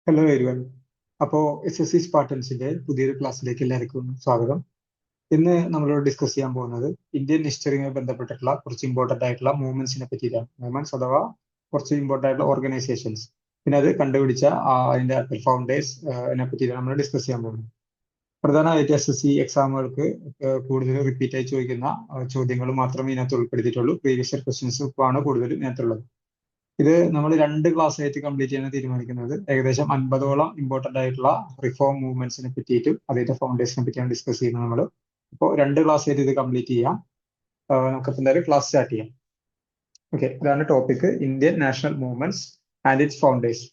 Hello everyone. അപ്പോൾ SSC സ്പാർട്ടൻസിന്റെ പുതിയൊരു ക്ലാസ്സിലേക്ക് എല്ലാവർക്കും സ്വാഗതം. ഇന്ന് നമ്മളോട് ഡിസ്കസ് ചെയ്യാൻ പോകുന്നത് ഇന്ത്യൻ ഹിസ്റ്ററിയുമായി ബന്ധപ്പെട്ടിട്ടുള്ള കുറച്ച് ഇമ്പോർട്ടന്റ് ആയിട്ടുള്ള മൂവ്മെന്റ്സിനെ പറ്റിയിട്ടാണ്. മൂവ്മെന്റ്സ് അഥവാ കുറച്ച് ഇമ്പോർട്ടന്റ് ആയിട്ടുള്ള ഓർഗനൈസേഷൻസ്, പിന്നെ അത് കണ്ടുപിടിച്ച അതിന്റെ ഫൗണ്ടേഴ്സ് പറ്റിയിട്ടാണ് നമ്മൾ ഡിസ്കസ് ചെയ്യാൻ പോകുന്നത്. പ്രധാനമായിട്ട് SSC എക്സാമുകൾക്ക് കൂടുതൽ റിപ്പീറ്റ് ആയി ചോദിക്കുന്ന ചോദ്യങ്ങൾ മാത്രമേ ഇതിനകത്ത് ഉൾപ്പെടുത്തിയിട്ടുള്ളൂ. പ്രീവിയസ് ഇയർ ക്വസ്റ്റ്യൻസ് ആണ് കൂടുതലും ഇതിനകത്തുള്ളത്. ഇത് നമ്മൾ 2 ക്ലാസ് ആയിട്ട് കംപ്ലീറ്റ് ചെയ്യാൻ തീരുമാനിക്കുന്നത്. ഏകദേശം 50ഓളം ഇമ്പോർട്ടന്റ് ആയിട്ടുള്ള റിഫോം മൂവ്മെന്റ്സിനെ പറ്റിയിട്ടും അതിന്റെ ഫൗണ്ടേഷനെ പറ്റിയാണ് ഡിസ്കസ് ചെയ്യുന്നത് നമ്മൾ. അപ്പോൾ 2 ക്ലാസ് ആയിട്ട് ഇത് കംപ്ലീറ്റ് ചെയ്യാം. നമുക്കിപ്പോൾ എന്തായാലും ക്ലാസ് സ്റ്റാർട്ട് ചെയ്യാം. ഓക്കെ, ഇതാണ് topic: Indian national movements and it's founders.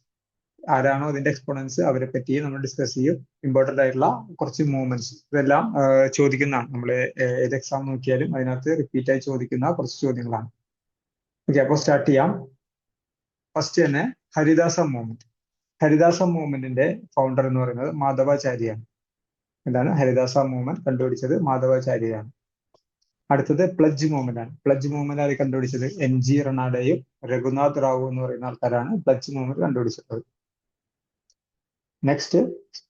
ആരാണോ അതിന്റെ എക്സ്പോണൻസ് അവരെ പറ്റി നമ്മൾ ഡിസ്കസ് ചെയ്യും. ഇമ്പോർട്ടന്റ് ആയിട്ടുള്ള കുറച്ച് മൂവ്മെന്റ്സ് ഇതെല്ലാം ചോദിക്കുന്നതാണ്. നമ്മൾ ഏത് എക്സാം നോക്കിയാലും അതിനകത്ത് റിപ്പീറ്റ് ആയി ചോദിക്കുന്ന കുറച്ച് ചോദ്യങ്ങളാണ്. ഓക്കെ, അപ്പോൾ സ്റ്റാർട്ട് ചെയ്യാം. ഫസ്റ്റ് തന്നെ ഹരിദാസം മൂവ്മെന്റ്. ഹരിദാസം മൂവ്മെന്റിന്റെ ഫൗണ്ടർ എന്ന് പറയുന്നത് മാധവാചാര്യയാണ്. എന്താണ് ഹരിദാസ മൂവ്മെന്റ് കണ്ടുപിടിച്ചത്? മാധവാചാര്യയാണ്. അടുത്തത് പ്ലഡ്ജ് മൂവ്മെന്റ് ആണ്. പ്ലഡ്ജ് മൂവ്മെന്റ് ആര് കണ്ടുപിടിച്ചത്? NG റണാഡയും രഘുനാഥ് റാവു എന്ന് പറയുന്ന ആൾക്കാരാണ് പ്ലഡ്ജ് മൂവ്മെന്റ് കണ്ടുപിടിച്ചിട്ടുള്ളത്. നെക്സ്റ്റ്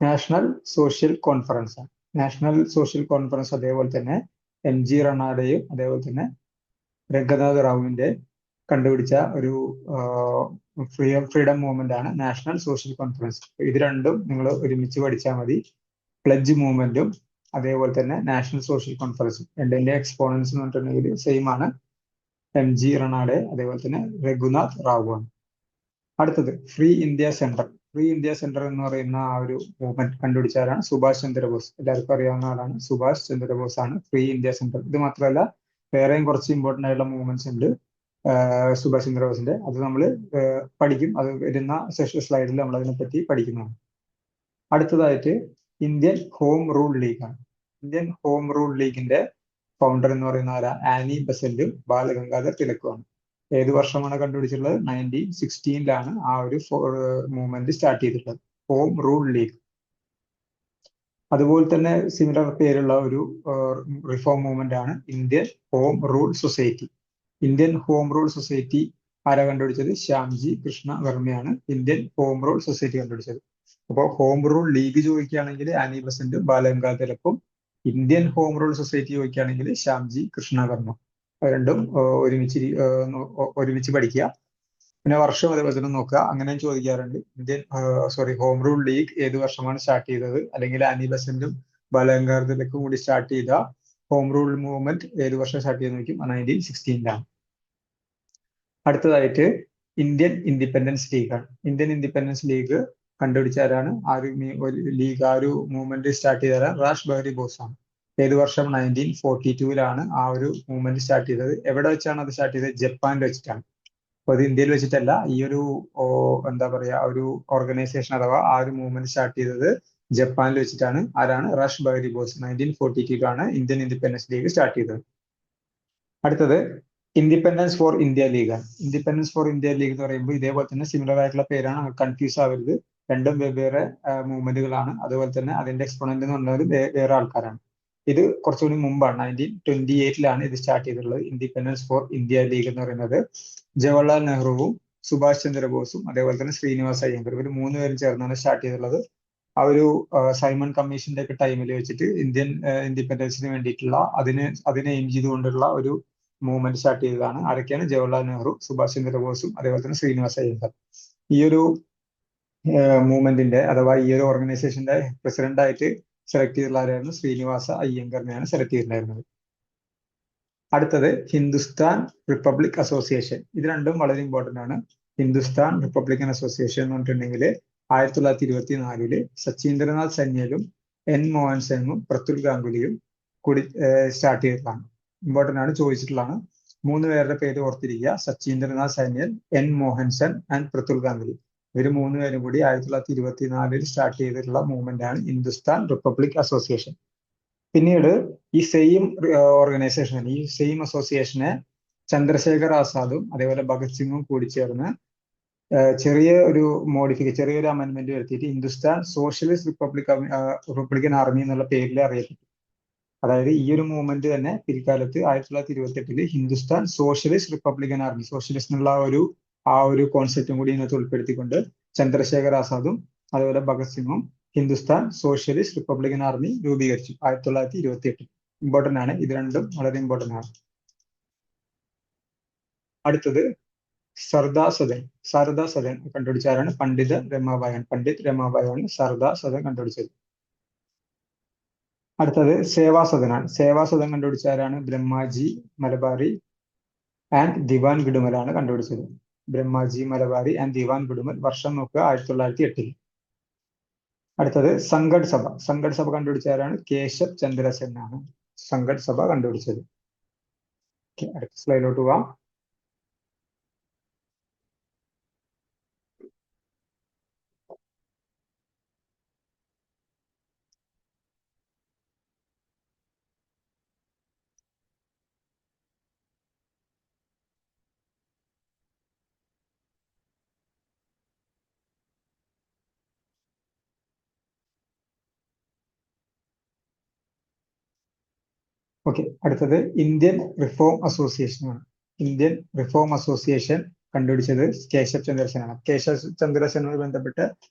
നാഷണൽ സോഷ്യൽ കോൺഫറൻസ് ആണ്. നാഷണൽ സോഷ്യൽ കോൺഫറൻസ് അതേപോലെ തന്നെ NG റണാഡയും അതേപോലെ തന്നെ രഘുനാഥ് റാവുവിന്റെ കണ്ടുപിടിച്ച ഒരു ഫ്രീഡം മൂവ്മെന്റ് ആണ് നാഷണൽ സോഷ്യൽ കോൺഫറൻസ്. ഇത് രണ്ടും നിങ്ങൾ ഒരുമിച്ച് പഠിച്ചാൽ മതി. പ്ലഡ്ജ് മൂവ്മെന്റും അതേപോലെ തന്നെ നാഷണൽ സോഷ്യൽ കോൺഫറൻസും രണ്ടിന്റെ എക്സ്പോണൻസ് എന്ന് പറഞ്ഞിട്ടുണ്ടെങ്കിൽ സെയിം ആണ്. NG റണാഡെ അതേപോലെ തന്നെ രഘുനാഥ് റാവു ആണ്. അടുത്തത് free India centre. Free India centre എന്ന് പറയുന്ന ആ ഒരു മൂവ്മെന്റ് കണ്ടുപിടിച്ചാലാണ് സുഭാഷ് ചന്ദ്രബോസ്. എല്ലാവർക്കും അറിയാവുന്ന ആളാണ് സുഭാഷ് ചന്ദ്രബോസ് ആണ് ഫ്രീ ഇന്ത്യ സെന്റർ. ഇത് മാത്രമല്ല വേറെയും കുറച്ച് ഇമ്പോർട്ടന്റ് ആയിട്ടുള്ള മൂവ്മെന്റ്സ് ഉണ്ട് സുഭാഷ് ചന്ദ്രബോസിന്റെ. അത് നമ്മൾ പഠിക്കും. അത് വരുന്ന സ്ലൈഡിൽ നമ്മൾ അതിനെപ്പറ്റി പഠിക്കുന്നതാണ്. അടുത്തതായിട്ട് ഇന്ത്യൻ ഹോം റൂൾ ലീഗാണ്. ഇന്ത്യൻ ഹോം റൂൾ ലീഗിന്റെ ഫൗണ്ടർ എന്ന് പറയുന്ന ആരാ? ആനി ബസന്റും ബാലഗംഗാധർ തിലക്കുമാണ്. ഏത് വർഷമാണ് കണ്ടുപിടിച്ചിട്ടുള്ളത്? 1916 ആ ഒരു മൂവ്മെന്റ് സ്റ്റാർട്ട് ചെയ്തിട്ടുള്ളത്, ഹോം റൂൾ ലീഗ്. അതുപോലെ തന്നെ സിമിലർ പേരുള്ള ഒരു റിഫോം മൂവ്മെന്റ് ആണ് Indian home rule society. Indian home rule society ആരാ കണ്ടുപിടിച്ചത്? ശ്യാംജി കൃഷ്ണ വർമ്മയാണ് ഇന്ത്യൻ ഹോം റൂൾ സൊസൈറ്റി കണ്ടുപിടിച്ചത്. അപ്പോൾ ഹോം റൂൾ ലീഗ് ചോദിക്കുകയാണെങ്കിൽ ആനി ബസന്റും ബാലഗംഗാധർ തിലക്കും, ഇന്ത്യൻ ഹോം റൂൾ സൊസൈറ്റി ചോദിക്കുകയാണെങ്കിൽ ശ്യാംജി കൃഷ്ണ വർമ്മ. രണ്ടും ഒരുമിച്ച് പഠിക്കുക. പിന്നെ വർഷം അതേപോലെ തന്നെ നോക്കുക. അങ്ങനെയും ചോദിക്കാറുണ്ട്. ഹോം റൂൾ ലീഗ് ഏത് വർഷമാണ് സ്റ്റാർട്ട് ചെയ്തത്, അല്ലെങ്കിൽ ആനി ബസന്റും ബാലഗംഗാധർ തിലക്കും കൂടി സ്റ്റാർട്ട് ചെയ്ത ഹോം റൂൾ മൂവ്മെന്റ് ഏത് വർഷം സ്റ്റാർട്ട് ചെയ്ത് നോക്കും? 1916. അടുത്തതായിട്ട് ഇന്ത്യൻ ഇൻഡിപെൻഡൻസ് ലീഗാണ്. ഇന്ത്യൻ ഇൻഡിപെൻഡൻസ് ലീഗ് കണ്ടുപിടിച്ച ആരാണ്? ആ ഒരു മൂവ്മെന്റ് സ്റ്റാർട്ട് ചെയ്ത റാഷ് ബഹരി ബോസ് ആണ്. ഏത് വർഷം? 1942 ആ ഒരു മൂവ്മെന്റ് സ്റ്റാർട്ട് ചെയ്തത്. എവിടെ വെച്ചാണ് അത് സ്റ്റാർട്ട് ചെയ്തത്? ജപ്പാനിൽ വെച്ചിട്ടാണ്. അപ്പൊ അത് ഇന്ത്യയിൽ വെച്ചിട്ടല്ല. ഈ ഒരു എന്താ പറയാ, ഒരു ഓർഗനൈസേഷൻ അഥവാ ആ ഒരു മൂവ്മെന്റ് സ്റ്റാർട്ട് ചെയ്തത് ജപ്പാനിൽ വെച്ചിട്ടാണ്. ആരാണ്? Rash Behari boss. 1942 ആണ് ഇന്ത്യൻ ഇൻഡിപെൻഡൻസ് ലീഗ് സ്റ്റാർട്ട് ചെയ്തത്. അടുത്തത് ഇൻഡിപെൻഡൻസ് ഫോർ ഇന്ത്യ ലീഗാണ്. ഇൻഡിപെൻഡൻസ് ഫോർ ഇന്ത്യ ലീഗ് എന്ന് പറയുമ്പോൾ ഇതേപോലെ തന്നെ സിമിലർ ആയിട്ടുള്ള പേരാണ്, കൺഫ്യൂസ് ആവരുത്. രണ്ടും വെവ്വേറെ മൂവ്മെന്റുകളാണ്. അതുപോലെ തന്നെ അതിന്റെ എക്സ്പോണന്റ് എന്ന് പറഞ്ഞത് വേറെ ആൾക്കാരാണ്. ഇത് കുറച്ചുകൂടി മുമ്പാണ്, 1928 ഇത് സ്റ്റാർട്ട് ചെയ്തിട്ടുള്ളത്. ഇൻഡിപെൻഡൻസ് ഫോർ ഇന്ത്യ ലീഗ് എന്ന് പറയുന്നത് ജവഹർലാൽ നെഹ്റുവും സുഭാഷ് ചന്ദ്രബോസും അതേപോലെ തന്നെ ശ്രീനിവാസ് അയ്യങ്കർ, ഇവർ 3 പേരും ചേർന്നാണ് സ്റ്റാർട്ട് ചെയ്തിട്ടുള്ളത്. ആ ഒരു സൈമൺ കമ്മീഷന്റെ ഒക്കെ ടൈമിൽ വെച്ചിട്ട് ഇന്ത്യൻ ഇൻഡിപെൻഡൻസിന് വേണ്ടിയിട്ടുള്ള അതിനെ എയിം ചെയ്തുകൊണ്ടുള്ള ഒരു മൂവ്മെന്റ് സ്റ്റാർട്ട് ചെയ്തതാണ്. ആരൊക്കെയാണ്? ജവഹർലാൽ നെഹ്റു, സുഭാഷ് ചന്ദ്രബോസും അതേപോലെ തന്നെ ശ്രീനിവാസ് അയ്യങ്കർ. ഈ ഒരു മൂവ്മെന്റിന്റെ അഥവാ ഈ ഒരു ഓർഗനൈസേഷന്റെ പ്രസിഡന്റ് ആയിട്ട് സെലക്ട് ചെയ്തിട്ടുള്ള ആരായിരുന്നു? ശ്രീനിവാസ അയ്യങ്കറിനെയാണ് സെലക്ട് ചെയ്തിട്ടുണ്ടായിരുന്നത്. അടുത്തത് ഹിന്ദുസ്ഥാൻ റിപ്പബ്ലിക് അസോസിയേഷൻ. ഇത് രണ്ടും വളരെ ഇമ്പോർട്ടന്റ് ആണ്. ഹിന്ദുസ്ഥാൻ റിപ്പബ്ലിക്കൻ അസോസിയേഷൻ എന്ന് പറഞ്ഞിട്ടുണ്ടെങ്കിൽ 1924 സച്ചീന്ദ്രനാഥ് സന്യാലും മോഹൻ സിംഗും പ്രത്തുൽ ഗാംഗുലിയും കൂടി സ്റ്റാർട്ട് ചെയ്തിട്ടുള്ളതാണ്. ഇമ്പോർട്ടന്റ് ആണ്, ചോദിച്ചിട്ടുള്ളതാണ്. 3 പേരുടെ പേര് ഓർത്തിരിക്കുക: സച്ചീന്ദ്രനാഥ് സന്യൽ, മോഹൻ സെൻ ആൻഡ് പ്രത്തുൽ ഗാംഗുലി. ഇവർ 3 പേരും കൂടി 1924 സ്റ്റാർട്ട് ചെയ്തിട്ടുള്ള മൂവ്മെന്റ് ആണ് ഹിന്ദുസ്ഥാൻ റിപ്പബ്ലിക് അസോസിയേഷൻ. പിന്നീട് ഈ സെയിം ഓർഗനൈസേഷൻ, ഈ സെയിം അസോസിയേഷനെ ചന്ദ്രശേഖർ ആസാദും അതേപോലെ ഭഗത് സിംഗും കൂടി ചേർന്ന് ചെറിയൊരു അമെന്റ്മെന്റ് വരുത്തിയിട്ട് ഹിന്ദുസ്ഥാൻ സോഷ്യലിസ്റ്റ് റിപ്പബ്ലിക്കൻ ആർമി എന്നുള്ള പേരിൽ അറിയപ്പെട്ടു. അതായത് ഈ ഒരു മൂവ്മെന്റ് തന്നെ പിൽക്കാലത്ത് 1928 Hindustan socialist Republican army, socialist എന്നുള്ള ആ ഒരു കോൺസെപ്റ്റും കൂടി ഇതിനകത്ത് ഉൾപ്പെടുത്തിക്കൊണ്ട് ചന്ദ്രശേഖർ ആസാദും അതുപോലെ ഭഗത് സിംഗും ഹിന്ദുസ്ഥാൻ സോഷ്യലിസ്റ്റ് റിപ്പബ്ലിക്കൻ ആർമി രൂപീകരിച്ചു 1928. ഇമ്പോർട്ടന്റ് ആണ്, ഇത് രണ്ടും വളരെ ഇമ്പോർട്ടന്റ് ആണ്. അടുത്തത് സർദാർ സദൻ. സർദാർ സദൻ കണ്ടുപിടിച്ച ആരാണ്? പണ്ഡിത് രമാബായി ആണ് സർദാർ സദൻ കണ്ടുപിടിച്ചത്. അടുത്തത് സേവാസദനാണ്. സേവാസദൻ കണ്ടുപിടിച്ച ആരാണ്? ബ്രഹ്മാജി മലബാരി ആൻഡ് ദിവാൻ ഗുഡുമലാണ് കണ്ടുപിടിച്ചത്. ബ്രഹ്മാജി മലബാരി ആൻഡ് ദിവാൻ ഗുഡുമൽ. വർഷം നോക്കുക 1908. അടുത്തത് സംഘട് സഭ. സംഘട് സഭ കണ്ടുപിടിച്ച ആരാണ്? കേശവ് ചന്ദ്ര സെൻ ആണ് സംഘട് സഭ കണ്ടുപിടിച്ചത്. അടുത്ത സ്ലൈഡിലോട്ട് പോവാം. ഓക്കെ, അടുത്തത് ഇന്ത്യൻ റിഫോം അസോസിയേഷൻ ആണ്. ഇന്ത്യൻ റിഫോം അസോസിയേഷൻ കണ്ടുപിടിച്ചത് കേശവ് ചന്ദ്ര സെൻ ആണ്. കേശവ് ചന്ദ്ര സെനുമായി ബന്ധപ്പെട്ട്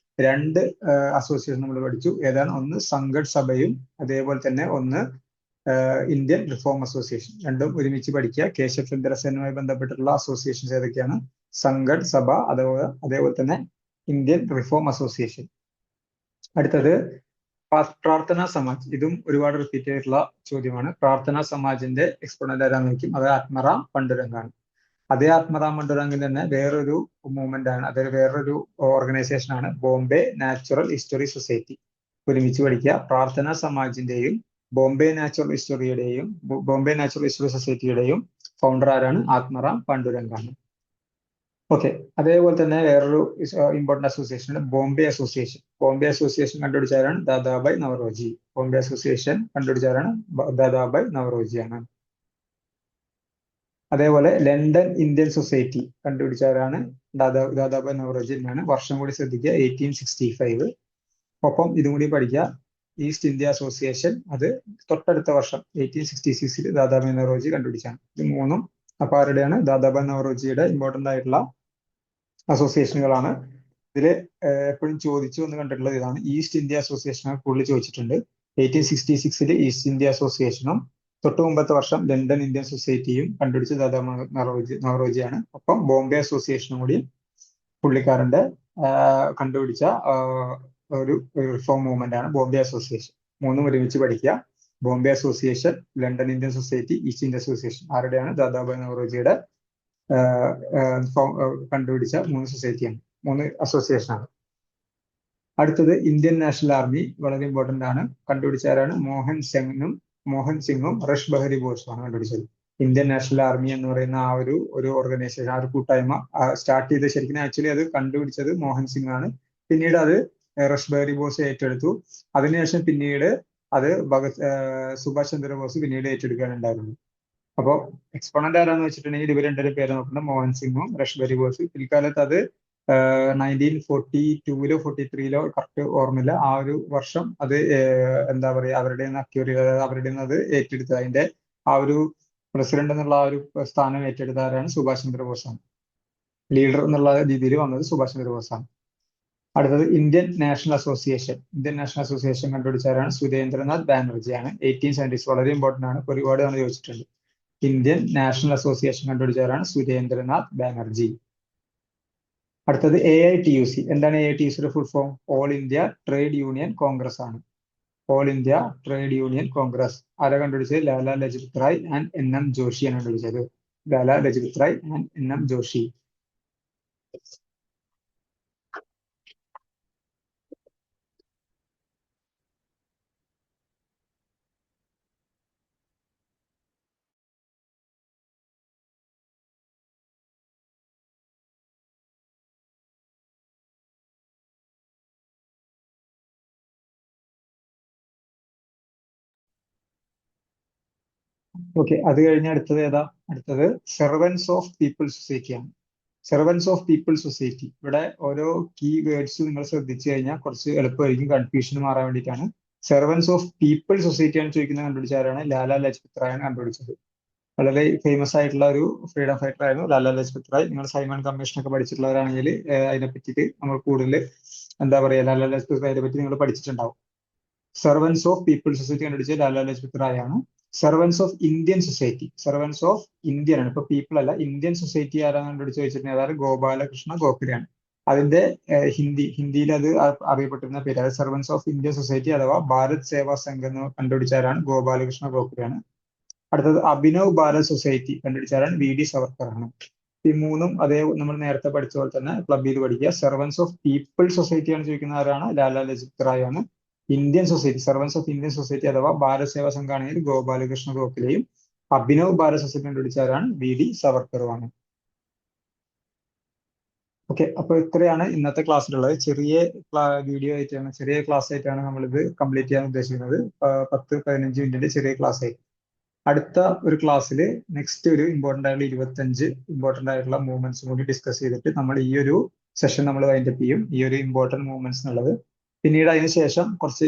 രണ്ട് അസോസിയേഷൻ നമ്മൾ പഠിച്ചു. ഏതാണ്? ഒന്ന് സംഘട് സഭയും അതേപോലെ തന്നെ ഒന്ന് ഇന്ത്യൻ റിഫോം അസോസിയേഷൻ. രണ്ടും ഒരുമിച്ച് പഠിക്കുക. കേശവ് ചന്ദ്ര സെനുമായി ബന്ധപ്പെട്ടിട്ടുള്ള അസോസിയേഷൻസ് ഏതൊക്കെയാണ്? സംഘട് സഭ അതേപോലെ തന്നെ ഇന്ത്യൻ റിഫോം അസോസിയേഷൻ. അടുത്തത് പ്രാർത്ഥനാ സമാജ്. ഇതും ഒരുപാട് റിപ്പീറ്റ് ചെയ്തിട്ടുള്ള ചോദ്യമാണ്. പ്രാർത്ഥനാ സമാജിന്റെ എക്സ്പോണന്റ് ആരാന്ന് ചോദിക്കും. അത് ആത്മറാം പണ്ടുരംഗാണ്. അതേ ആത്മറാം പണ്ടുരംഗിൽ തന്നെ വേറൊരു മൂവ്മെന്റ് ആണ്, അതായത് വേറൊരു ഓർഗനൈസേഷൻ ആണ് ബോംബെ നാച്ചുറൽ ഹിസ്റ്ററി സൊസൈറ്റി. ഒരുമിച്ച് പഠിക്കുക. പ്രാർത്ഥനാ സമാജിന്റെയും ബോംബെ നാച്ചുറൽ ഹിസ്റ്ററി സൊസൈറ്റിയുടെയും ഫൗണ്ടർ ആരാണ്? ആത്മറാം പണ്ടുരംഗാണ്. ഓക്കെ, അതേപോലെ തന്നെ വേറൊരു important association Bombay association. Bombay association കണ്ടുപിടിച്ചാരാണ്? ദാദാബായ് നവറോജി. ബോംബെ അസോസിയേഷൻ കണ്ടുപിടിച്ചാരാണ്? ദാദാബായ് നവറോജിയാണ്. അതേപോലെ ലണ്ടൻ ഇന്ത്യൻ സൊസൈറ്റി കണ്ടുപിടിച്ചാരാണ്? ദാദാബായ് നവറോജി എന്നാണ്. വർഷം കൂടി ശ്രദ്ധിക്കുക, 1865. ഒപ്പം ഇതും കൂടി പഠിക്കുക. ഈസ്റ്റ് ഇന്ത്യ അസോസിയേഷൻ അത് തൊട്ടടുത്ത വർഷം 1866 ദാദാബായ് നവറോജി കണ്ടുപിടിച്ചാണ്. ഇത് മൂന്നും അപ്പൊ ആരുടെയാണ്? ദാദാബായ് നവറോജിയുടെ ഇമ്പോർട്ടന്റ് ആയിട്ടുള്ള അസോസിയേഷനുകളാണ്. ഇതിൽ എപ്പോഴും ചോദിച്ചു എന്ന് കണ്ടിട്ടുള്ളത് ഇതാണ്. ഈസ്റ്റ് ഇന്ത്യ അസോസിയേഷൻ കൂടുതൽ ചോദിച്ചിട്ടുണ്ട്. 1866 ഈസ്റ്റ് ഇന്ത്യ അസോസിയേഷനും തൊട്ടു മുമ്പത്തെ വർഷം ലണ്ടൻ ഇന്ത്യൻ സൊസൈറ്റിയും കണ്ടുപിടിച്ച ദാദാബായ് നവറോജിയാണ്. ഒപ്പം ബോംബെ അസോസിയേഷനും കൂടി പുള്ളിക്കാരന്റെ കണ്ടുപിടിച്ച ഒരു റിഫോം മൂവ്മെന്റ് ആണ് ബോംബെ അസോസിയേഷൻ. മൂന്നും ഒരുമിച്ച് പഠിക്കുക. Bombay association, London Indian society, East India association ആരുടെയാണ്? ദാദാബായ് നവറോജിയുടെ കണ്ടുപിടിച്ച മൂന്ന് സൊസൈറ്റിയാണ്, മൂന്ന് അസോസിയേഷനാണ്. അടുത്തത് ഇന്ത്യൻ നാഷണൽ ആർമി. വളരെ ഇമ്പോർട്ടന്റ് ആണ്. കണ്ടുപിടിച്ച ആരാണ്? മോഹൻ സിംഗും റഷ് ബഹരി ബോസുമാണ് കണ്ടുപിടിച്ചത്. ഇന്ത്യൻ നാഷണൽ ആർമി എന്ന് പറയുന്ന ആ ഒരു ഓർഗനൈസേഷൻ, ആ ഒരു കൂട്ടായ്മ സ്റ്റാർട്ട് ചെയ്ത് ശരിക്കും ആക്ച്വലി അത് കണ്ടുപിടിച്ചത് മോഹൻ സിംഗ് ആണ്. പിന്നീട് അത് റഷ് ബഹരി ബോസ് ഏറ്റെടുത്തു. അതിനുശേഷം പിന്നീട് അത് സുഭാഷ് ചന്ദ്രബോസ് പിന്നീട് ഏറ്റെടുക്കാനുണ്ടായിരുന്നു. അപ്പോൾ എക്സ്പോണന്റ് ആരാന്ന് വെച്ചിട്ടുണ്ടെങ്കിൽ ഇവർ രണ്ടുപേരും പേര് നോക്കുന്നത് മോഹൻ സിംഗും റഷ് ബഹരി ബോസ്. പിൽക്കാലത്ത് അത് 1942 43 കറക്റ്റ് ഓർമ്മയില്ല, ആ ഒരു വർഷം അത് എന്താ പറയുക അവരുടെ അത് ഏറ്റെടുത്തത്. അതിന്റെ ആ ഒരു പ്രസിഡന്റ് എന്നുള്ള ആ ഒരു സ്ഥാനം ഏറ്റെടുത്ത ആരാണ്? സുഭാഷ് ചന്ദ്രബോസാണ്. ലീഡർ എന്നുള്ള രീതിയിൽ വന്നത് സുഭാഷ് ചന്ദ്രബോസാണ്. അടുത്തത് Indian national association. Indian national association കണ്ടുപിടിച്ചാരാണ്? സുരേന്ദ്രനാഥ് ബാനർജിയാണ്. 1870. വളരെ ഇമ്പോർട്ടന്റ് ആണ്, ഒരുപാട് തവണ ചോദിച്ചിട്ടുണ്ട്. ഇന്ത്യൻ നാഷണൽ അസോസിയേഷൻ കണ്ടുപിടിച്ചാരാണ്? സുരേന്ദ്രനാഥ് ബാനർജി. അടുത്തത് AITUC. എന്താണ് AITUCയുടെ full form? All India trade union Congress ആണ്. All India trade union Congress. ആരാ കണ്ടുപിടിച്ചത്? ലാലാ ലജ്പത് റായ് ആൻഡ് NM ജോഷിയാണ് കണ്ടുപിടിച്ചത്. ലാലാ ലജ്പത് റായ് ആൻഡ് NM ജോഷി. ഓക്കെ, അത് കഴിഞ്ഞ് അടുത്തത് ഏതാ? അടുത്തത് സെർവൻസ് ഓഫ് പീപ്പിൾ സൊസൈറ്റിയാണ്. Servants of people society. ഇവിടെ ഓരോ കീ വേർഡ്സ് നിങ്ങൾ ശ്രദ്ധിച്ചു കഴിഞ്ഞാൽ കുറച്ച് എളുപ്പമായിരിക്കും, കൺഫ്യൂഷൻ മാറാൻ വേണ്ടിയിട്ടാണ്. സെർവൻസ് ഓഫ് പീപ്പിൾ സൊസൈറ്റിയാണ് ചോദിക്കുന്നത്. കണ്ടുപിടിച്ച ആരാണ്? ലാലാ ലജ്പത് റായ് ആണ് കണ്ടുപിടിച്ചത്. വളരെ ഫേമസ് ആയിട്ടുള്ള ഒരു ഫ്രീഡം ഫൈറ്റർ ആയിരുന്നു ലാലാ ലജ്പത് റായ്. നിങ്ങൾ സൈമൺ കമ്മീഷൻ ഒക്കെ പഠിച്ചിട്ടുള്ളവരാണെങ്കിൽ അതിനെ പറ്റിയിട്ട് നമ്മൾ കൂടുതൽ എന്താ പറയുക, ലാലാ ലജ്പത് റായിയെ പറ്റി നിങ്ങൾ പഠിച്ചിട്ടുണ്ടാവും. സെർവൻസ് ഓഫ് പീപ്പിൾ സൊസൈറ്റി കണ്ടുപിടിച്ച ലാലാ ലജ്പത് റായ് ആണ്. Servants of Indian society, servants of Indian ആണ്, ഇപ്പൊ പീപ്പിൾ അല്ല, ഇന്ത്യൻ സൊസൈറ്റി ആരാണ് കണ്ടുപിടിച്ച് വെച്ചിട്ടുണ്ടെങ്കിൽ അതായത് ഗോപാലകൃഷ്ണ ഗോഖലെയാണ്. അതിന്റെ ഹിന്ദിയിൽ അത് അറിയപ്പെട്ടിരുന്ന പേര്, അതായത് സെർവൻസ് ഓഫ് ഇന്ത്യൻ സൊസൈറ്റി അഥവാ ഭാരത് സേവാ സംഘ് എന്ന് കണ്ടുപിടിച്ചാരാണ് ഗോപാലകൃഷ്ണ ഗോഖലെയാണ്. അടുത്തത് അഭിനവ് ഭാരത് സൊസൈറ്റി കണ്ടുപിടിച്ചാരാണ് വി.ഡി. സവർക്കർ ആണ്. ഈ മൂന്നും അതേ നമ്മൾ നേരത്തെ പഠിച്ച പോലെ തന്നെ ക്ലബ് ചെയ്ത് പഠിക്കുക. സെർവൻസ് ഓഫ് പീപ്പിൾ സൊസൈറ്റി ആണ് ചോദിക്കുന്ന ആരാണ്, ലാലാ ലജ്പത് റായ് ആണ്. Indian society, servants of Indian society അഥവാ ഭാരത് സേവാ സംഘാണെങ്കിൽ ഗോപാലകൃഷ്ണ ഗോഖലെയും അഭിനവ് ഭാരത് സൊസൈറ്റി കണ്ടുപിടിച്ചാരാണ് വി.ഡി. സവർക്കറുമാണ്. ഓക്കെ, അപ്പൊ ഇത്രയാണ് ഇന്നത്തെ ക്ലാസ്സിലുള്ളത്. ചെറിയ വീഡിയോ ആയിട്ടാണ്, ചെറിയ ക്ലാസ് ആയിട്ടാണ് നമ്മളിത് കംപ്ലീറ്റ് ചെയ്യാൻ ഉദ്ദേശിക്കുന്നത്. 10-15 മിനിറ്റിന്റെ ചെറിയ ക്ലാസ് ആയിട്ട്. അടുത്ത ഒരു ക്ലാസ്സിൽ നെക്സ്റ്റ് ഒരു ഇമ്പോർട്ടന്റ് ആയിട്ടുള്ള 25 ഇമ്പോർട്ടന്റ് ആയിട്ടുള്ള മൂവ്മെന്റ്സ് കൂടി ഡിസ്കസ് ചെയ്തിട്ട് നമ്മൾ ഈ ഒരു സെഷൻ നമ്മൾ വൈൻഡപ്പ് ചെയ്യും, ഈ ഒരു ഇമ്പോർട്ടന്റ് മൂവ്മെന്റ്സ് എന്നുള്ളത്. പിന്നീട് അതിന് ശേഷം കുറച്ച്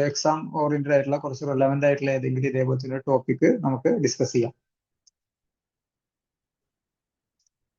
എക്സാം ഓറിയന്റഡ് ആയിട്ടുള്ള കുറച്ച് റിലവന്റ് ആയിട്ടുള്ള ഏതെങ്കിലും ഇതേപോലത്തെ ടോപ്പിക് നമുക്ക് ഡിസ്കസ് ചെയ്യാം.